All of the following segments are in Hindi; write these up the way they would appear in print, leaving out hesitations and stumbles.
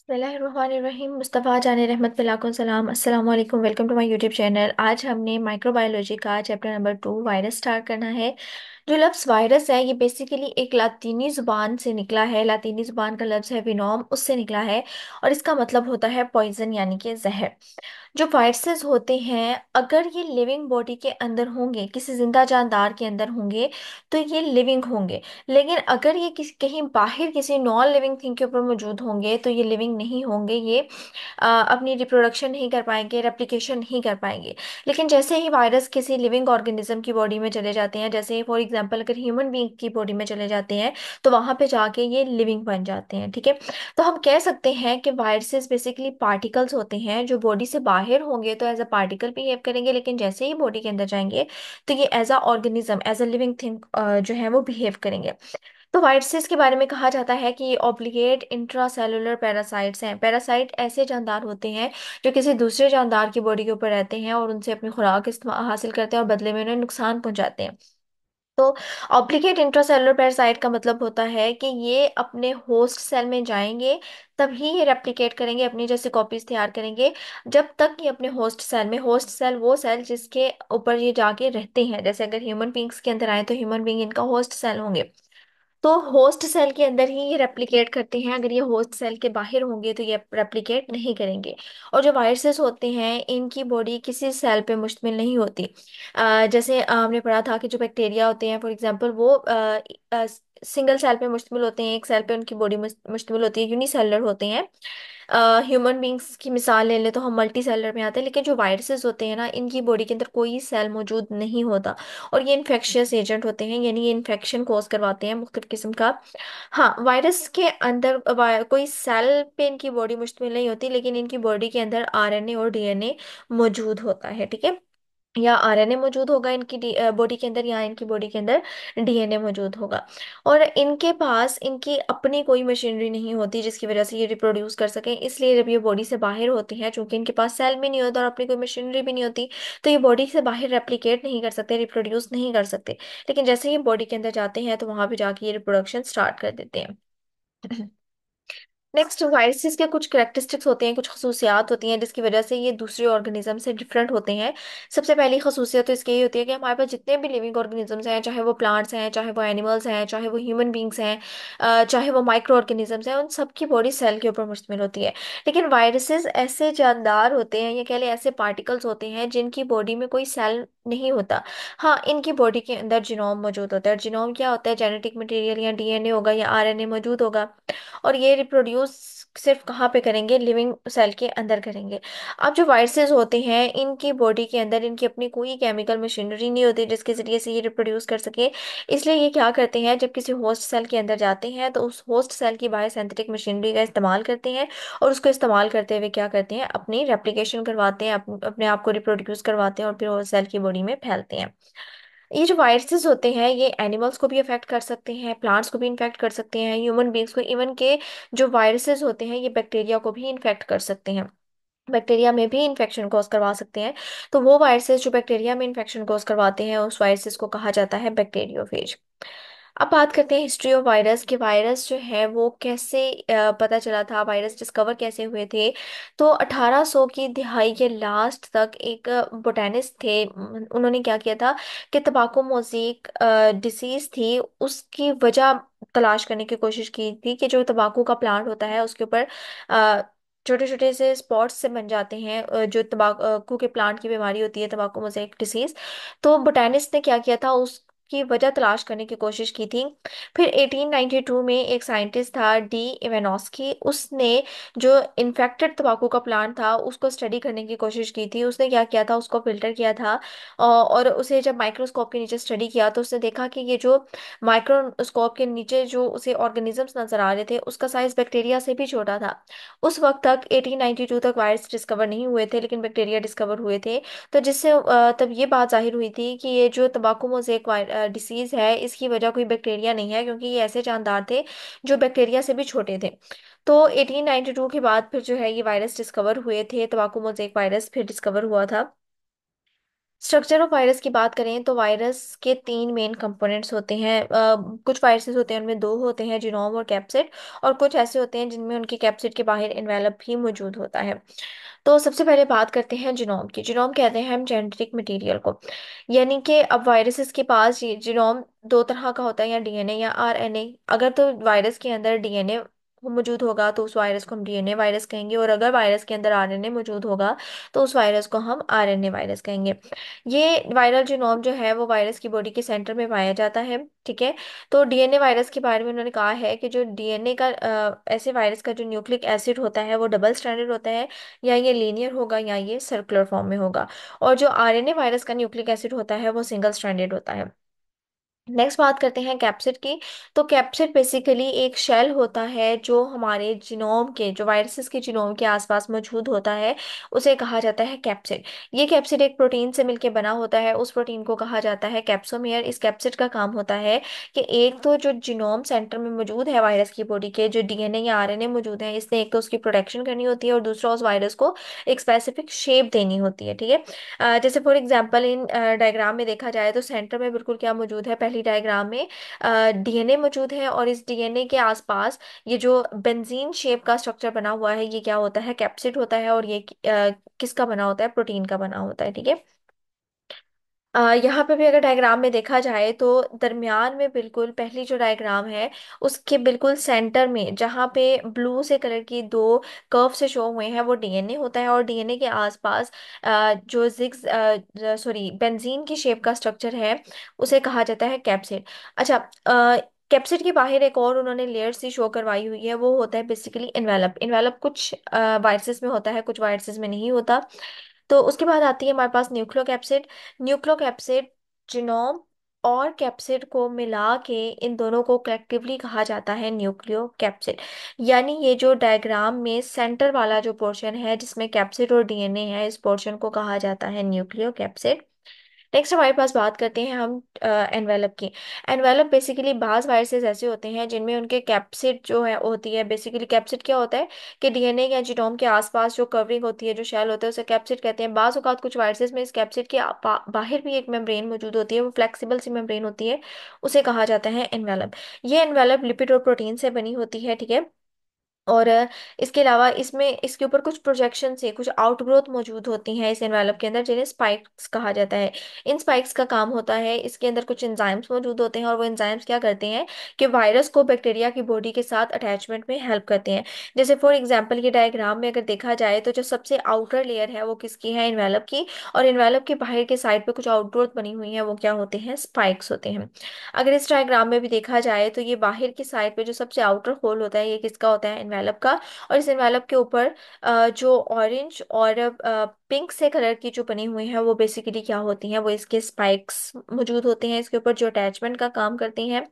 बिस्मिल्लाहिर्रहमानिर्रहीम। मुस्तफ़ा जाने रहमत लाखों सलाम। अस्सलाम वालेकुम। Welcome to my YouTube channel. आज हमने माइक्रोबायोलॉजी का चैप्टर नंबर 2 वायरस स्टार्ट करना है। जो लफ्ज़ वायरस है ये बेसिकली एक लातीनी ज़ुबान से निकला है। लातीनी ज़ुबान का लफ्ज़ है विनोम, उससे निकला है। और इसका मतलब होता है पॉइजन यानी कि जहर। जो वायरसेस होते हैं अगर ये लिविंग बॉडी के अंदर होंगे, किसी जिंदा जानदार के अंदर होंगे, तो ये लिविंग होंगे। लेकिन अगर ये कहीं बाहर किसी नॉन लिविंग थिंग के ऊपर मौजूद होंगे तो ये लिविंग नहीं होंगे। ये अपनी रिप्रोडक्शन नहीं कर पाएंगे, रेप्लिकेशन नहीं कर पाएंगे। लेकिन जैसे ही वायरस किसी लिविंग ऑर्गेनिज्म की बॉडी में चले जाते हैं, जैसे फॉर एग्जांपल अगर ह्यूमन बीइंग की बॉडी में चले जाते हैं, तो वहां पे जाके ये लिविंग बन जाते हैं। ठीक है। तो हम कह सकते हैं कि वायरसेस बेसिकली पार्टिकल्स होते हैं जो बॉडी से बाहर होंगे तो एज अ पार्टिकल बिहेव करेंगे, लेकिन जैसे ही बॉडी के अंदर जाएंगे तो ये as a organism, as a living thing जो है वो बिहेव करेंगे। तो वायरसेस के बारे में कहा जाता है कि ये ऑब्लिगेट इंट्रासेलुलर पैरासाइट्स हैं। पैरासाइट ऐसे जानदार होते हैं जो किसी दूसरे जानदार की बॉडी के ऊपर रहते हैं और उनसे अपनी खुराक हासिल करते हैं और बदले में उन्हें नुकसान पहुंचाते हैं। तो ऑब्लिगेट इंट्रासेलुलर पैरासाइट का मतलब होता है कि ये अपने होस्ट सेल में जाएंगे, तभी ये रेप्लिकेट करेंगे, अपनी जैसे कॉपीज तैयार करेंगे। जब तक ये अपने होस्ट सेल में, होस्ट सेल वो सेल जिसके ऊपर ये जाके रहते हैं, जैसे अगर ह्यूमन बींग्स के अंदर आए तो ह्यूमन बींग इनका होस्ट सेल होंगे। तो होस्ट सेल के अंदर ही ये रेप्लिकेट करते हैं। अगर ये होस्ट सेल के बाहर होंगे तो ये रेप्लिकेट नहीं करेंगे। और जो वायरसेस होते हैं इनकी बॉडी किसी सेल पे मुश्तमिल नहीं होती। जैसे हमने पढ़ा था कि जो बैक्टीरिया होते हैं फॉर एग्जांपल वो सिंगल सेल पे मुश्तमिल होते हैं, एक सेल पे उनकी बॉडी मुश्तमिल होती है, यूनिसेलुलर होते हैं। ह्यूमन बींग्स की मिसाल ले लें तो हम मल्टी सेलर में आते हैं, लेकिन जो वायरसेस होते हैं ना इनकी बॉडी के अंदर कोई सेल मौजूद नहीं होता। और ये इन्फेक्शियस एजेंट होते हैं, यानी ये इन्फेक्शन कॉज करवाते हैं मुख्तलिफ किस्म का। हाँ, वायरस के अंदर कोई सेल पे इनकी बॉडी मुश्तमिल नहीं होती, लेकिन इनकी बॉडी के अंदर आरएनए और डीएनए मौजूद होता है। ठीक है। या आरएनए मौजूद होगा इनकी बॉडी के अंदर, या इनकी बॉडी के अंदर डीएनए मौजूद होगा। और इनके पास इनकी अपनी कोई मशीनरी नहीं होती जिसकी वजह से ये रिप्रोड्यूस कर सकें। इसलिए जब ये बॉडी से बाहर होते हैं, चूंकि इनके पास सेल भी नहीं होता और अपनी कोई मशीनरी भी नहीं होती, तो ये बॉडी से बाहर रेप्लिकेट नहीं कर सकते, रिप्रोड्यूस नहीं कर सकते। लेकिन जैसे ही बॉडी के अंदर जाते हैं तो वहां पे जाके ये रिप्रोडक्शन स्टार्ट कर देते हैं। नेक्स्ट, वायरसेस के कुछ करेक्टरिस्टिक्स होते हैं, कुछ खसूसियात होती हैं जिसकी वजह से ये दूसरे ऑर्गेनिज्म से डिफरेंट होते हैं। सबसे पहली खसूसियत तो इसकी ये होती है कि हमारे पास जितने भी लिविंग ऑर्गेनिजम्स हैं, चाहे वो प्लांट्स हैं, चाहे वो एनिमल्स हैं, चाहे वो ह्यूमन बींग्स हैं, चाहे वो माइक्रो ऑर्गेनिजम्स हैं, उन सब की बॉडी सेल के ऊपर मुश्तमिल होती है। लेकिन वायरसेस ऐसे जानदार होते हैं, या कह लें ऐसे पार्टिकल्स होते हैं जिनकी बॉडी में कोई सेल नहीं होता। हाँ, इनकी बॉडी के अंदर जीनोम मौजूद होता है। जीनोम क्या होता है? जेनेटिक मटेरियल, या डीएनए होगा या आरएनए मौजूद होगा। और ये रिप्रोड्यूस सिर्फ कहाँ पे करेंगे? लिविंग सेल के अंदर करेंगे। अब जो वायरसेस होते हैं इनकी बॉडी के अंदर इनकी अपनी कोई केमिकल मशीनरी नहीं होती जिसके जरिए से ये रिप्रोड्यूस कर सके। इसलिए ये क्या करते हैं, जब किसी होस्ट सेल के अंदर जाते हैं तो उस होस्ट सेल की बायोसिंथेटिक मशीनरी का इस्तेमाल करते हैं। और उसको इस्तेमाल करते हुए क्या करते हैं? अपनी रेप्लिकेशन करवाते हैं, अपने आप को रिप्रोड्यूस करवाते हैं और फिर वो सेल की बॉडी में फैलते हैं। ये जो वायरसेस होते हैं ये एनिमल्स को भी अफेक्ट कर सकते हैं, प्लांट्स को भी इन्फेक्ट कर सकते हैं, ह्यूमन बींग्स को। इवन के जो वायरसेस होते हैं ये बैक्टीरिया को भी इन्फेक्ट कर सकते हैं, बैक्टीरिया में भी इन्फेक्शन कॉज करवा सकते हैं। तो वो वायरसेस जो बैक्टीरिया में इन्फेक्शन कॉज करवाते हैं उस वायरसेस को कहा जाता है बैक्टीरियोफेज। अब बात करते हैं हिस्ट्री ऑफ वायरस के। वायरस जो है वो कैसे पता चला था, वायरस डिस्कवर कैसे हुए थे। तो 1800 की दिहाई के लास्ट तक एक बोटेनिस्ट थे, उन्होंने क्या किया था कि तंबाकू मोज़ेक डिसीज थी उसकी वजह तलाश करने की कोशिश की थी, कि जो तंबाकू का प्लांट होता है उसके ऊपर छोटे छोटे से स्पॉट्स से बन जाते हैं, जो तंबाकू के प्लांट की बीमारी होती है तंबाकू मोज़ेक डिसीज। तो बोटेनिस्ट ने क्या किया था, उसकी वजह तलाश करने की कोशिश की थी। फिर 1892 में एक साइंटिस्ट था डी इवानोस्की, उसने जो इन्फेक्टेड तंबाकू का प्लांट था उसको स्टडी करने की कोशिश की थी। उसने क्या किया था, उसको फिल्टर किया था और उसे जब माइक्रोस्कोप के नीचे स्टडी किया तो उसने देखा कि ये जो माइक्रोस्कोप के नीचे जो उसे ऑर्गेनिजम्स नजर आ रहे थे उसका साइज बैक्टीरिया से भी छोटा था। उस वक्त तक 1892 तक वायरस डिस्कवर नहीं हुए थे, लेकिन बैक्टीरिया डिस्कवर हुए थे। तो जिससे तब ये बात जाहिर हुई थी कि ये जो तंबाकू मोज़ेक डिसीज है इसकी वजह कोई बैक्टीरिया नहीं है, क्योंकि ये ऐसे जानदार थे जो बैक्टीरिया से भी छोटे थे। तो 1892 के बाद फिर जो है ये वायरस डिस्कवर हुए थे, तंबाकू मोज़ेक वायरस फिर डिस्कवर हुआ था। स्ट्रक्चर ऑफ वायरस की बात करें तो वायरस के तीन मेन कंपोनेंट्स होते हैं। कुछ वायरसेस होते हैं उनमें दो होते हैं, जिनोम और कैप्सिड। और कुछ ऐसे होते हैं जिनमें उनकी कैप्सिड के बाहर इन्वेलप भी मौजूद होता है। तो सबसे पहले बात करते हैं जिनोम की। जिनोम कहते हैं हम जेनेटिक मटेरियल को। यानी कि अब वायरसेस के पास ये जिनोम दो तरह का होता है, या डीएनए या आरएनए। अगर तो वायरस के अंदर डीएनए मौजूद होगा तो उस वायरस को हम डीएनए वायरस कहेंगे, और अगर वायरस के अंदर आरएनए मौजूद होगा तो उस वायरस को हम आरएनए वायरस कहेंगे। ये वायरल जीनोम जो है वो वायरस की बॉडी के सेंटर में पाया जाता है। ठीक है। तो डीएनए वायरस के बारे में उन्होंने कहा है कि जो डीएनए का ऐसे वायरस का जो न्यूक्लिक एसिड होता है वो डबल स्ट्रैंडेड होता है, या ये लीनियर होगा या ये सर्कुलर फॉर्म में होगा। और जो आरएनए वायरस का न्यूक्लिक एसिड होता है वो सिंगल स्ट्रैंडेड होता है। नेक्स्ट बात करते हैं कैप्सिड की। तो कैप्सिड बेसिकली एक शेल होता है जो हमारे जीनोम के, जो वायरसेस के जीनोम के आसपास मौजूद होता है, उसे कहा जाता है कैप्सिड। ये कैप्सिड एक प्रोटीन से मिलकर बना होता है, उस प्रोटीन को कहा जाता है कैप्सोमेयर। इस कैप्सिड का काम होता है कि एक तो जो जीनोम सेंटर में मौजूद है वायरस की बॉडी के, जो डीएनए या आरएनए मौजूद है, इसने एक तो उसकी प्रोटेक्शन करनी होती है और दूसरा उस वायरस को एक स्पेसिफिक शेप देनी होती है। ठीक है। जैसे फॉर एग्जांपल इन डायग्राम में देखा जाए तो सेंटर में बिल्कुल क्या मौजूद है, पहली डायग्राम में डीएनए मौजूद है, और इस डीएनए के आसपास ये जो बेंजीन शेप का स्ट्रक्चर बना हुआ है ये क्या होता है, कैप्सिड होता है। और ये किसका बना होता है, प्रोटीन का बना होता है। ठीक है। यहाँ पे भी अगर डायग्राम में देखा जाए तो दरमियान में बिल्कुल पहली जो डायग्राम है उसके बिल्कुल सेंटर में जहाँ पे ब्लू से कलर की दो कर्व से शो हुए हैं वो डीएनए होता है, और डीएनए के आसपास जो जिग्स सॉरी बेंजीन की शेप का स्ट्रक्चर है उसे कहा जाता है कैप्सिड। अच्छा, कैप्सिड के बाहर एक और उन्होंने लेयर सी शो करवाई हुई है, वो होता है बेसिकली इन्वेलप। इन्वेलप कुछ वायरसेस में होता है, कुछ वायरसेस में नहीं होता। तो उसके बाद आती है हमारे पास न्यूक्लियोकैप्सिड। न्यूक्लियोकैप्सिड जिनोम और कैप्सिड को मिला के इन दोनों को कलेक्टिवली कहा जाता है न्यूक्लियोकैप्सिड। यानी ये जो डायग्राम में सेंटर वाला जो पोर्शन है जिसमें कैप्सिड और डीएनए है, इस पोर्शन को कहा जाता है न्यूक्लियोकैप्सिड। नेक्स्ट हमारे पास बात करते हैं हम एनवेलप की। एनवेलप बेसिकली बाज वायरसेस ऐसे होते हैं जिनमें उनके कैप्सिड जो है होती है। बेसिकली कैप्सिड क्या होता है कि डीएनए या जीनोम के आसपास जो कवरिंग होती है, जो शेल होता है, उसे कैप्सिड कहते हैं। बाज औकात कुछ वायरसेस में इस कैप्सिड के बाहर भी एक मेम्ब्रेन मौजूद होती है, वो फ्लेक्सिबल सी मेम्ब्रेन होती है, उसे कहा जाता है एनवेलप। ये एनवेलप लिपिड और प्रोटीन से बनी होती है। ठीक है। और इसके अलावा इसमें इसके ऊपर कुछ प्रोजेक्शन से कुछ आउटग्रोथ मौजूद होती हैं इस एनवेलप के अंदर, जिन्हें स्पाइक्स कहा जाता है। इन स्पाइक्स का काम होता है, इसके अंदर कुछ एंजाइम्स मौजूद होते हैं, और वो एंजाइम्स क्या करते हैं कि वायरस को बैक्टीरिया की बॉडी के साथ अटैचमेंट में हेल्प करते हैं। जैसे फॉर एग्जांपल ये डायग्राम में अगर देखा जाए तो जो सबसे आउटर लेयर है वो किसकी है, एनवेलप की। और एनवेलप के बाहर के साइड पे कुछ आउटग्रोथ बनी हुई है, वो क्या होते हैं, स्पाइक्स होते हैं। अगर इस डायग्राम में भी देखा जाए तो ये बाहर की साइड पे जो सबसे आउटर होल होता है ये किसका होता है, एनवेलप का। और इस एनवेलप के ऊपर जो ऑरेंज और पिंक से कलर की जो बनी हुई है वो बेसिकली क्या होती हैं, वो इसके स्पाइक्स मौजूद होते हैं इसके ऊपर, जो अटैचमेंट का काम करती हैं।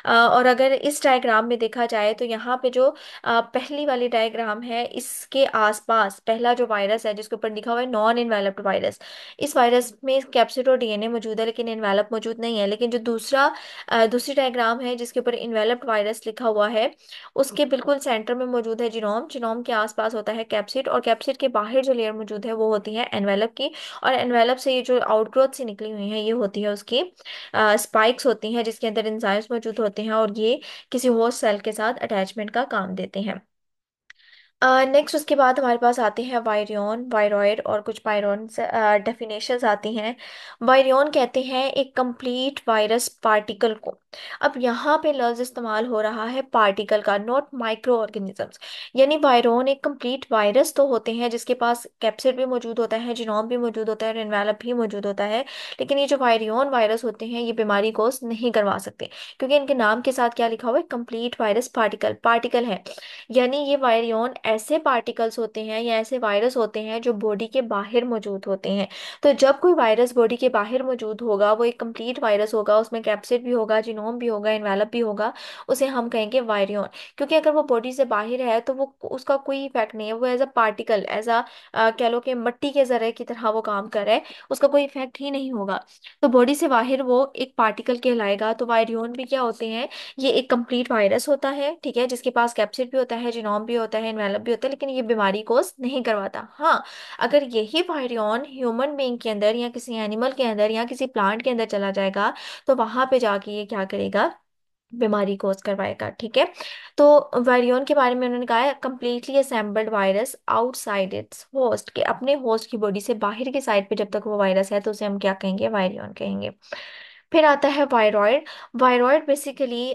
और अगर इस डायग्राम में देखा जाए तो यहाँ पे जो पहली वाली डायग्राम है इसके आसपास पहला जो वायरस है जिसके ऊपर लिखा हुआ है नॉन इन्वेलप्ड वायरस, इस वायरस में कैप्सिड और डीएनए मौजूद है लेकिन इन्वेलप मौजूद नहीं है। लेकिन जो दूसरी डायग्राम है जिसके ऊपर इन्वेलप्ड वायरस लिखा हुआ है उसके बिल्कुल सेंटर में मौजूद है जिनोम। जिनोम के आसपास होता है कैप्सिड, और कैप्सिड के बाहर जो लेयर मौजूद है वो होती है एनवेलप की। और एनवेलप से ये जो आउटग्रोथ से निकली हुई है ये होती है उसकी स्पाइक्स होती हैं, जिसके अंदर एंजाइम्स मौजूद होते हैं, और ये किसी होस्ट सेल के साथ अटैचमेंट का काम देते हैं। नेक्स्ट उसके बाद हमारे पास आते हैं वायरियन, वायरॉइड और कुछ पायरॉन डेफिनेशंस आती हैं। वायरियन कहते हैं एक कंप्लीट वायरस पार्टिकल को। अब यहाँ पे लफ्ज इस्तेमाल हो रहा है पार्टिकल का, नॉट माइक्रो ऑर्गेनिजम्स। यानी वायरॉन एक कंप्लीट वायरस तो होते हैं जिसके पास कैप्सिड भी मौजूद होता है, जिनोम भी मौजूद होता है और एनवेलप भी मौजूद होता है। लेकिन ये जो वायरियन वायरस होते हैं ये बीमारी कोज नहीं करवा सकते, क्योंकि इनके नाम के साथ क्या लिखा हुआ है, कंप्लीट वायरस पार्टिकल। पार्टिकल है यानी ये वायरियन ऐसे पार्टिकल्स होते हैं या ऐसे वायरस होते हैं जो बॉडी के बाहर मौजूद होते हैं। तो जब कोई वायरस बॉडी के बाहर मौजूद होगा वो एक कंप्लीट वायरस होगा, उसमें कैप्सिड भी होगा, जिनोम भी होगा, एनवेलप भी होगा, उसे हम कहेंगे वायरियन। क्योंकि अगर वो बॉडी से बाहर है तो वो उसका कोई इफेक्ट नहीं है, वो as a particle, as a कह लो कि मिट्टी के जरे की तरह वो काम कर रहा है, उसका कोई इफेक्ट ही नहीं होगा। तो बॉडी से बाहर वो एक पार्टिकल कहलाएगा। तो वायरियन भी क्या होते हैं, ये एक कंप्लीट वायरस होता है, ठीक है, जिसके पास कैप्सिड भी होता है, जिनोम भी होता है, एनवेलप डेवलप भी होता है, लेकिन ये बीमारी कोज नहीं करवाता। हाँ, अगर यही वायरियन ह्यूमन बीइंग के अंदर या किसी एनिमल के अंदर या किसी प्लांट के अंदर चला जाएगा तो वहां पे जाके ये क्या करेगा, बीमारी कोज करवाएगा। ठीक है। तो वायरियन के बारे में उन्होंने कहा है, completely assembled virus outside it's host, के अपने होस्ट की बॉडी से बाहर की साइड पे जब तक वो वायरस है तो उसे हम क्या कहेंगे, वायरियन कहेंगे। फिर आता है वायरॉइड। वायरॉइड बेसिकली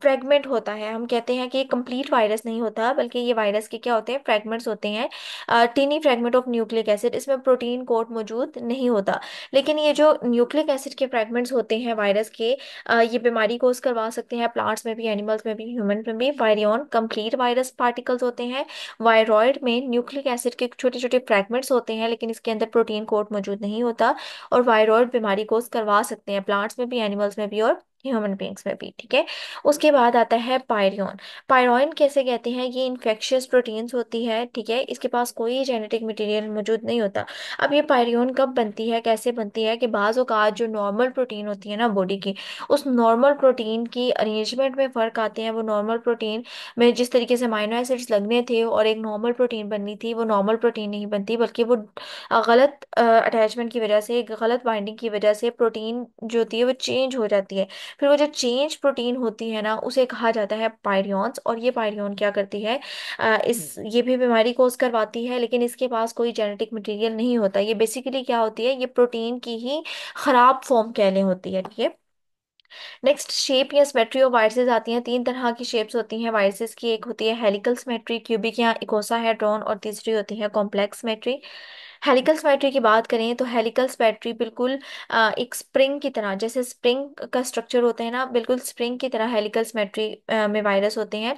फ्रेगमेंट होता है। हम कहते हैं कि ये कंप्लीट वायरस नहीं होता, बल्कि ये वायरस के क्या होते हैं, फ्रेगमेंट्स होते हैं, tiny fragment of nucleic acid. इसमें प्रोटीन कोड मौजूद नहीं होता, लेकिन ये जो न्यूक्लिक एसिड के फ्रेगमेंट्स होते हैं वायरस के, ये बीमारी कोज करवा सकते हैं, प्लांट्स में भी, एनिमल्स में भी, ह्यूमन में भी। वायरियन कंप्लीट वायरस पार्टिकल्स होते हैं। वायरॉइड में न्यूक्लिक एसिड के छोटे छोटे फ्रेगमेंट्स होते हैं, लेकिन इसके अंदर प्रोटीन कोड मौजूद नहीं होता, और वायरॉइड बीमारी कोज करवा सकते हैं, प्लांट्स में भी, एनिमल्स में भी और ह्यूमन बींग्स में भी। ठीक है। उसके बाद आता है पायरियन। पायरियन कैसे कहते हैं, ये इन्फेक्शियस प्रोटीन्स होती है। ठीक है। इसके पास कोई जेनेटिक मटेरियल मौजूद नहीं होता। अब ये पायरियन कब बनती है, कैसे बनती है, कि बाज़ औक़ात जो नॉर्मल प्रोटीन होती है ना बॉडी की, उस नॉर्मल प्रोटीन की अरेंजमेंट में फ़र्क आते हैं। वो नॉर्मल प्रोटीन में जिस तरीके से अमाइनो एसिड्स लगने थे और एक नॉर्मल प्रोटीन बननी थी, वो नॉर्मल प्रोटीन नहीं बनती, बल्कि वो गलत अटैचमेंट की वजह से, गलत बाइंडिंग की वजह से प्रोटीन जो होती है वो चेंज हो जाती है। फिर वो जो चेंज प्रोटीन होती है ना, उसे कहा जाता है पायरियंस। और ये पायरियन क्या करती है, इस ये भी बीमारी कोज करवाती है, लेकिन इसके पास कोई जेनेटिक मटेरियल नहीं होता। ये बेसिकली क्या होती है, ये प्रोटीन की ही खराब फॉर्म कहले होती है। ठीक है। नेक्स्ट, शेप या सिमेट्री ऑफ वायरसेस आती हैं। तीन तरह की शेप्स होती हैं वायरसेस की। एक होती है हेलिकल सिमेट्री, क्यूबिक या इकोसाहेड्रॉन, और तीसरी होती है कॉम्प्लेक्स सिमेट्री। हेलिकल सिमेट्री की बात करें तो हेलिकल सिमेट्री बिल्कुल एक स्प्रिंग की तरह, जैसे स्प्रिंग का स्ट्रक्चर होता है ना, बिल्कुल स्प्रिंग की तरह हेलिकल सिमेट्री में वायरस होते हैं।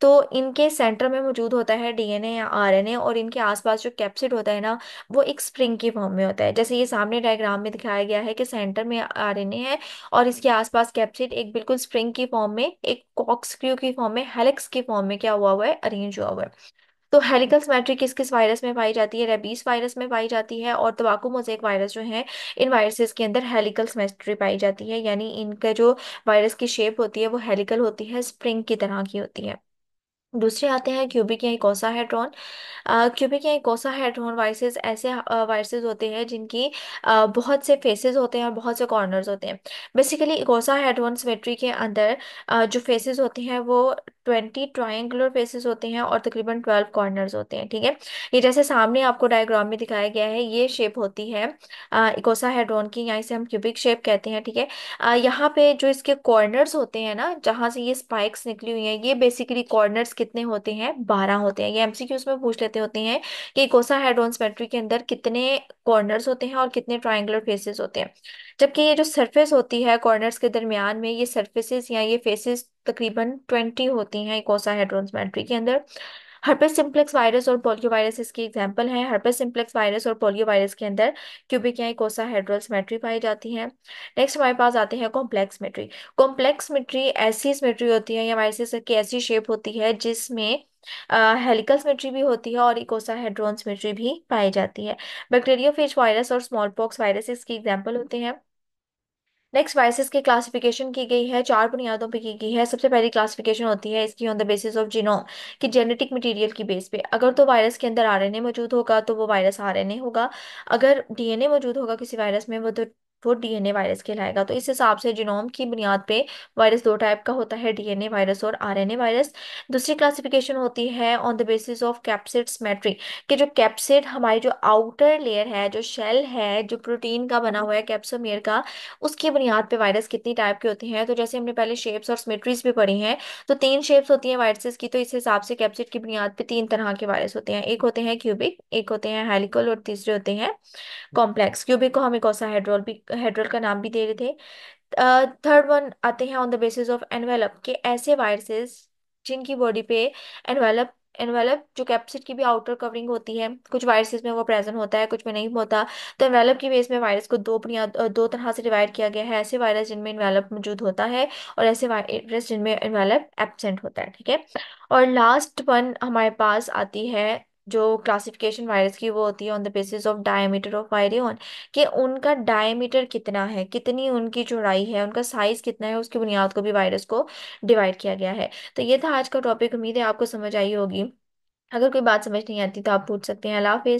तो इनके सेंटर में मौजूद होता है डीएनए या आरएनए, और इनके आसपास जो कैप्सिड होता है ना, वो एक स्प्रिंग की फॉर्म में होता है। जैसे ये सामने डायग्राम में दिखाया गया है कि सेंटर में आरएनए है और इसके आसपास कैप्सिड एक बिल्कुल स्प्रिंग की फॉर्म में, एक कॉर्कस्क्रू की फॉर्म में, हेलिक्स की फॉर्म में क्या हुआ हुआ है, अरेंज हुआ हुआ है। तो हेलिकल सिमेट्री किस किस वायरस में पाई जाती है, रेबीज वायरस में पाई जाती है, और तंबाकू मोज़ेक वायरस जो है, इन वायरसेस के अंदर हेलिकल सिमेट्री पाई जाती है। यानी इनका जो वायरस की शेप होती है वो हेलिकल होती है, स्प्रिंग की तरह की होती है। दूसरे आते हैं क्यूबिक या इकोसाहेड्रॉन। क्यूबिक या इकोसाहेड्रॉन वायरसेस ऐसे वायरसेस होते हैं जिनकी बहुत से फेसेस होते हैं और बहुत से कॉर्नर्स होते हैं। बेसिकली इकोसाहेड्रॉन सिमेट्री के अंदर जो फेसेस होते हैं वो 20 ट्रायंगुलर फेसेस होते हैं और तकरीबन 12 कॉर्नर्स होते हैं। ठीक है। ये जैसे सामने आपको डायग्राम में दिखाया गया है, ये शेप होती है इकोसाहेड्रॉन की, यहाँ से हम क्यूबिक शेप कहते हैं। ठीक है। यहाँ पे जो इसके कॉर्नर्स होते हैं ना, जहाँ से ये स्पाइक्स निकली हुई हैं, ये बेसिकली कॉर्नर्स कितने होते हैं, 12 होते हैं। ये एमसीक्यूज में पूछ लेते होते हैं कि इकोसाहेड्रॉन सिमेट्री के अंदर कितने कॉर्नर्स होते हैं और कितने ट्रायंगुलर फेसेस होते हैं। जबकि ये जो सरफेस होती है कॉर्नर्स के दरमियान में, ये सरफेसेस या ये फेसेस तकरीबन 20 होती हैं इकोसाहेड्रॉन सिमेट्री के अंदर। हर्पेस सिम्प्लेक्स वायरस और पोलियो वायरस इसकी एग्जांपल हैं। हर्पेस सिम्प्लेक्स वायरस और पोलियो वायरस के अंदर क्यूबिक या इकोसाहेड्रल सिमेट्री पाई जाती है। नेक्स्ट हमारे पास आते हैं कॉम्प्लेक्स सिमेट्री। कॉम्प्लेक्स सिमेट्री ऐसी सिमेट्री होती है या वायरसेस की ऐसी शेप होती है जिसमें हेलिकल सिमेट्री भी होती है और इकोसाहेड्रॉन सिमेट्री भी पाई जाती है। बैक्टीरियोफेज वायरस और स्मॉल पॉक्स वायरस इसकी एग्जांपल होते हैं। नेक्स्ट, वायरसेस की क्लासिफिकेशन की गई है, चार बुनियादों पे की गई है। सबसे पहली क्लासिफिकेशन होती है इसकी on the basis of genome, कि जेनेटिक मटेरियल की बेस पे। अगर तो वायरस के अंदर आरएनए मौजूद होगा तो वो वायरस आरएनए होगा। अगर डीएनए मौजूद होगा किसी वायरस में, वो डीएनए वायरस कहलाएगा। तो इस हिसाब से जीनोम की बुनियाद पे वायरस दो टाइप का होता है, डीएनए वायरस और आरएनए वायरस। दूसरी क्लासिफिकेशन होती है on the basis of capsid symmetry, कि जो कैप्सिड हमारी जो आउटर लेयर है, जो शेल है, जो प्रोटीन का बना हुआ है कैप्सोमियर का, उसकी बुनियाद पे वायरस कितनी टाइप के होते हैं। तो जैसे हमने पहले शेप्स और सिमेट्रीज भी पढ़ी हैं, तो तीन शेप्स होती हैं वायरसेस की, तो इस हिसाब से कैप्सिड की बुनियाद पे तीन तरह के वायरस होते हैं। एक होते हैं क्यूबिक, एक होते हैं हेलिकल, और तीसरे होते हैं कॉम्प्लेक्स। क्यूबिक को हम इकोसाहेड्रल भी, हेड्रल का नाम भी दे रहे थे। थर्ड वन आते हैं on the basis of envelope, के ऐसे वायरसेस जिनकी बॉडी पे एनवेलप, एनवेलप जो कैप्सिड की भी आउटर कवरिंग होती है, कुछ वायरसेस में वो प्रेजेंट होता है, कुछ में नहीं होता। तो एनवेलप की बेस में वायरस को दो तरह से डिवाइड किया गया है। ऐसे वायरस जिनमें एनवेलप मौजूद होता है और ऐसे वायरस जिनमें एनवेलप एब्सेंट होता है। ठीक है। और लास्ट वन हमारे पास आती है जो क्लासिफिकेशन वायरस की वो होती है on the basis of diameter of virion, कि उनका डायमीटर कितना है, कितनी उनकी चौड़ाई है, उनका साइज कितना है, उसकी बुनियाद को भी वायरस को डिवाइड किया गया है। तो ये था आज का टॉपिक। उम्मीद है आपको समझ आई होगी। अगर कोई बात समझ नहीं आती तो आप पूछ सकते हैं। अल्लाह हाफिज।